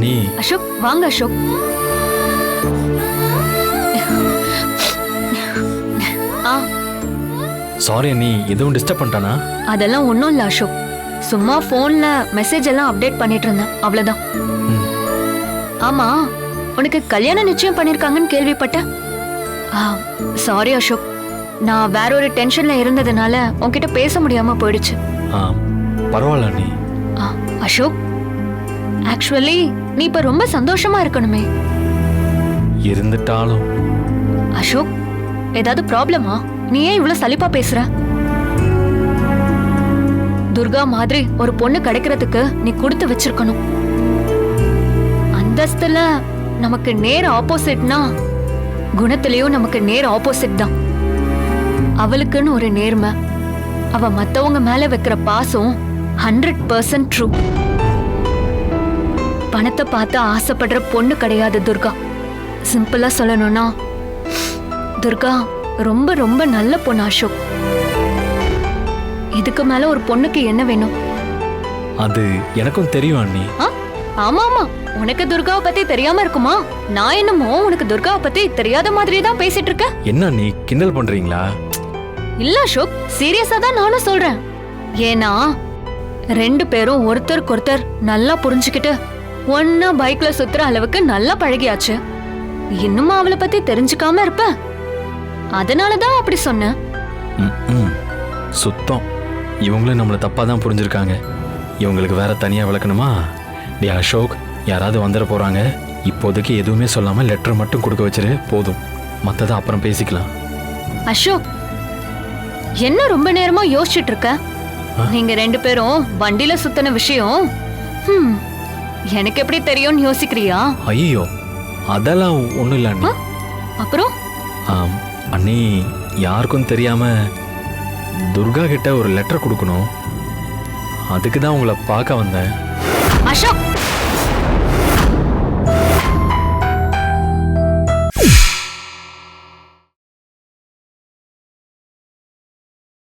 அண்ணி. அசோக் வாங்க அசோக். ஆ சாரி அண்ணி, எதுவும் டிஸ்டர்ப் பண்ணிட்டானா? அதெல்லாம் ஒன்றும் இல்லை அசோக். சும்மா ஃபோன்ல மெசேஜ் எல்லாம் அப்டேட் பண்ணிட்டு இருந்தேன், அவ்வளவுதான். ஆமா, உனக்கு கல்யாணம் நிச்சயம் பண்ணிருக்காங்கன்னு கேள்விப்பட்டேன். சாரி அசோக், நான் வேற ஒரு டென்ஷன்ல இருந்ததுனால உன்கிட்ட பேச முடியாம போயிடுச்சு. பரவாயில்ல அண்ணி. அசோக், ஆக்சுவலி நீ இப்ப ரொம்ப சந்தோஷமா இருக்கணுமே. இருந்துட்டாலும் அசோக், ஏதாவது ப்ராப்ளமா? நீ ஏன் இவ்வளவு சலிப்பா பேசுற? துர்கா மாதிரி ஒரு பொண்ணு கிடைக்கிறதுக்கு நீ கொடுத்து வச்சிருக்கணும். அந்தஸ்துல நமக்கு நேர் ஆப்போசிட்னா குணத்திலயும் நமக்கு நேர் ஆப்போசிட் தான். அவளுக்குன்னு ஒரு நேர்மை, அவ மத்தவங்க மேல வைக்கிற பாசம் 100% ட்ரூ. பணத்தை பார்த்து ஆசைப்படுற பொண்ணு கிடையாது துர்கா. சிம்பிளா சொல்லணும்னா துர்கா ரொம்ப ரொம்ப நல்ல பொண்ணு அசோக். இதுக்கு மேல ஒரு பொண்ணுக்கு என்ன வேணும்? அது எனக்கும் தெரியும் அண்ணி. ஆமா ஆமா, உனக்கு துர்காவை பத்தி தெரியாம இருக்குமா? நான் என்னமோ உனக்கு துர்காவை பத்தி தெரியாத மாதிரி தான் பேசிட்டு இருக்க. என்ன அண்ணி, கிண்டல் பண்றீங்களா? இல்ல அசோக், சீரியஸா தான் நானும் சொல்றேன். ஏன்னா 2 பேரும் ஒருத்தருக்கு ஒருத்தர் நல்லா புரிஞ்சுக்கிட்டு ஒன்னா பைக்ல சுத்துற அளவுக்கு நல்லா பழகியாச்சு. இன்னுமா அவளை பத்தி தெரிஞ்சுக்காம இருப்ப? அதனாலதான் அப்படி சொன்னேன். சுத்தம், இவங்களும் நம்மளை தப்பா தான் புரிஞ்சிருக்காங்க. இவங்களுக்கு வேற தனியா விளக்கணுமா? டே அசோக், யாராவது வந்துட போறாங்க. இப்போதைக்கு எதுவுமே சொல்லாம லெட்டர் மட்டும் கொடுக்க வச்சிரு, போதும். மத்தத அப்புறம் பேசிக்கலாம். அசோக், என்ன ரொம்ப நேரமா யோசிச்சுட்டு இருக்க? நீங்க 2 பேரும் வண்டியில சுத்தின விஷயம் எனக்கு எப்படி தெரியும்னு யோசிக்கிறியா? ஐயோ, அதெல்லாம் ஒண்ணும் இல்ல அண்ணி. அப்புறம் அண்ணி, யாருக்கும் தெரியாம துர்கா கிட்ட ஒரு லெட்டர் கொடுக்கணும். அதுக்கு தான் உங்களை பார்க்க வந்தேன். அசோக்,